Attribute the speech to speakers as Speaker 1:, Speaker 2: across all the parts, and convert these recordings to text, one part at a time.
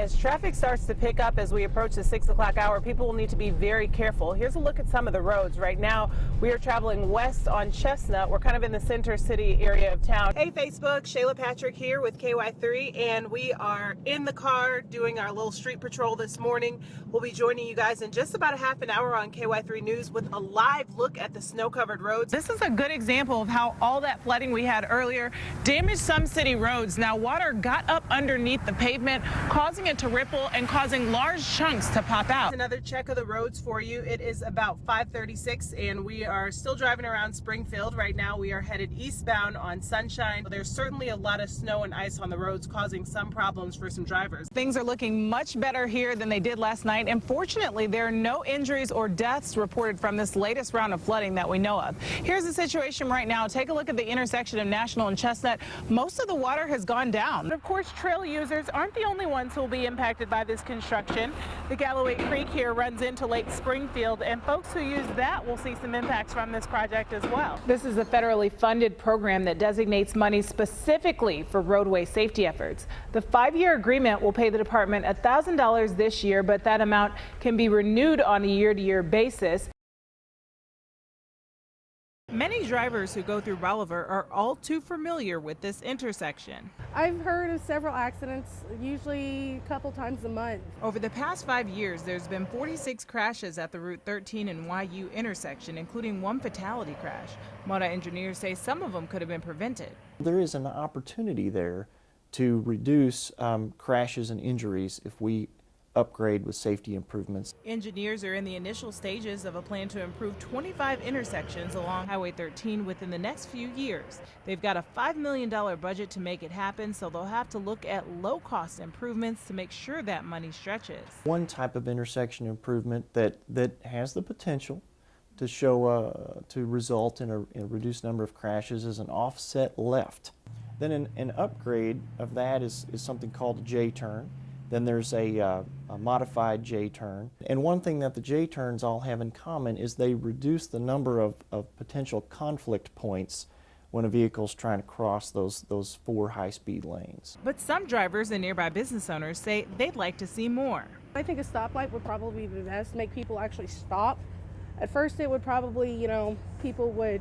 Speaker 1: as traffic starts to pick up as we approach the 6 o'clock hour, people will need to be very careful. Here's a look at some of the roads. Right now, we are traveling west on Chestnut. We're kind of in the center city area of town. Hey Facebook, Shayla Patrick here with KY3, and we are in the car doing our little street patrol this morning. We'll be joining you guys in just about a half an hour on KY3 News with a live look at the snow-covered roads. This is a good example of how all that flooding we had earlier damaged some city roads. Now, water got up underneath the pavement, causing it to ripple and causing large chunks to pop out. Another check of the roads for you. It is about 5:36 and we are still driving around Springfield. Right now we are headed eastbound on Sunshine. There's certainly a lot of snow and ice on the roads, causing some problems for some drivers. Things are looking much better here than they did last night, and fortunately there are no injuries or deaths reported from this latest round of flooding that we know of. Here's the situation right now. Take a look at the intersection of National and Chestnut. Most of the water has gone down. Of course, trail users aren't the only ones who will be impacted by this construction. The Galloway Creek here runs into Lake Springfield, and folks who use that will see some impacts from this project as well. This is a federally funded program that designates money specifically for roadway safety efforts. The 5-year agreement will pay the department $1,000 this year, but that amount can be renewed on a year-to-year basis. Many drivers who go through Bolivar are all too familiar with this intersection.
Speaker 2: I've heard of several accidents, usually a couple times a month.
Speaker 1: Over the past 5 years, there's been 46 crashes at the Route 13 and YU intersection, including one fatality crash. MoDOT engineers say some of them could have been prevented.
Speaker 3: There is an opportunity there to reduce crashes and injuries if we upgrade with safety improvements.
Speaker 1: Engineers are in the initial stages of a plan to improve 25 intersections along Highway 13 within the next few years. They've got a $5 million budget to make it happen, so they'll have to look at low-cost improvements to make sure that money stretches.
Speaker 3: One type of intersection improvement that has the potential to show to result in a reduced number of crashes is an offset left. Then an upgrade of that is something called a J-turn. Then there's a modified J-turn. And one thing that the J-turns all have in common is they reduce the number of potential conflict points when a vehicle's trying to cross those 4 high-speed lanes.
Speaker 1: But some drivers and nearby business owners say they'd like to see more.
Speaker 2: I think a stoplight would probably be the best, make people actually stop. At first it would probably, people would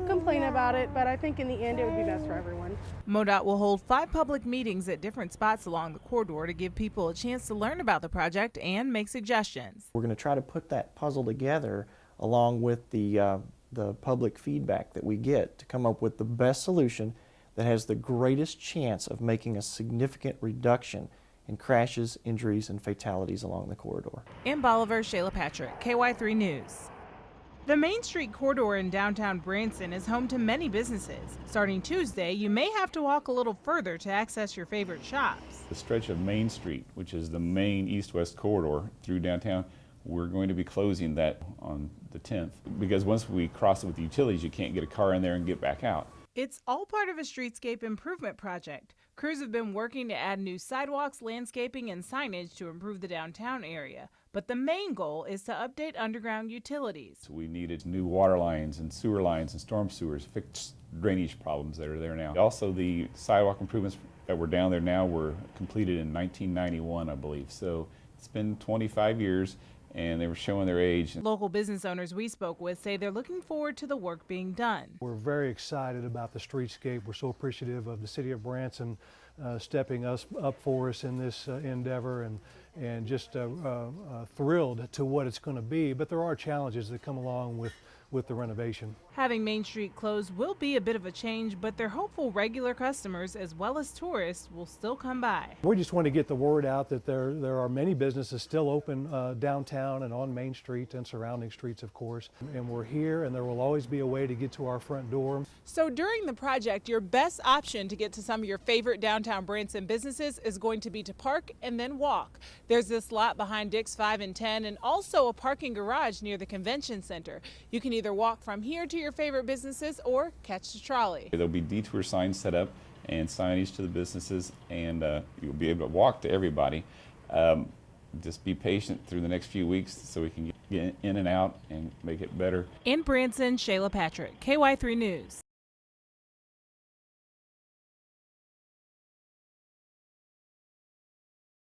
Speaker 2: complain about it, but I think in the end it would be best for everyone.
Speaker 1: MoDOT will hold 5 public meetings at different spots along the corridor to give people a chance to learn about the project and make suggestions.
Speaker 3: We're going to try to put that puzzle together along with the public feedback that we get to come up with the best solution that has the greatest chance of making a significant reduction in crashes, injuries, and fatalities along the corridor.
Speaker 1: In Bolivar, Shayla Patrick, KY3 News. The Main Street corridor in downtown Branson is home to many businesses. Starting Tuesday, you may have to walk a little further to access your favorite shops.
Speaker 4: The stretch of Main Street, which is the main east-west corridor through downtown, we're going to be closing that on the 10th because once we cross it with the utilities, you can't get a car in there and get back out.
Speaker 1: It's all part of a streetscape improvement project. Crews have been working to add new sidewalks, landscaping, and signage to improve the downtown area. But the main goal is to update underground utilities.
Speaker 4: So we needed new water lines and sewer lines and storm sewers, fix drainage problems that are there now. Also, the sidewalk improvements that were down there now were completed in 1991, I believe. So it's been 25 years. And they were showing their age.
Speaker 1: Local business owners we spoke with say they're looking forward to the work being done.
Speaker 5: We're very excited about the streetscape. We're so appreciative of the city of Branson stepping us up for us in this endeavor, and just thrilled to what it's going to be. But there are challenges that come along with the renovation.
Speaker 1: Having Main Street closed will be a bit of a change, but they're hopeful regular customers as well as tourists will still come by.
Speaker 5: We just want to get the word out that there are many businesses still open downtown and on Main Street and surrounding streets, of course. And we're here, and there will always be a way to get to our front door.
Speaker 1: So during the project, your best option to get to some of your favorite downtown Branson businesses is going to be to park and then walk. There's this lot behind Dick's 5 and 10 and also a parking garage near the convention center. You can either walk from here to your favorite businesses or catch the trolley.
Speaker 4: There'll be detour signs set up and signage to the businesses, and you'll be able to walk to everybody. Just be patient through the next few weeks so we can get in and out and make it better.
Speaker 1: In Branson, Shayla Patrick, KY3 News.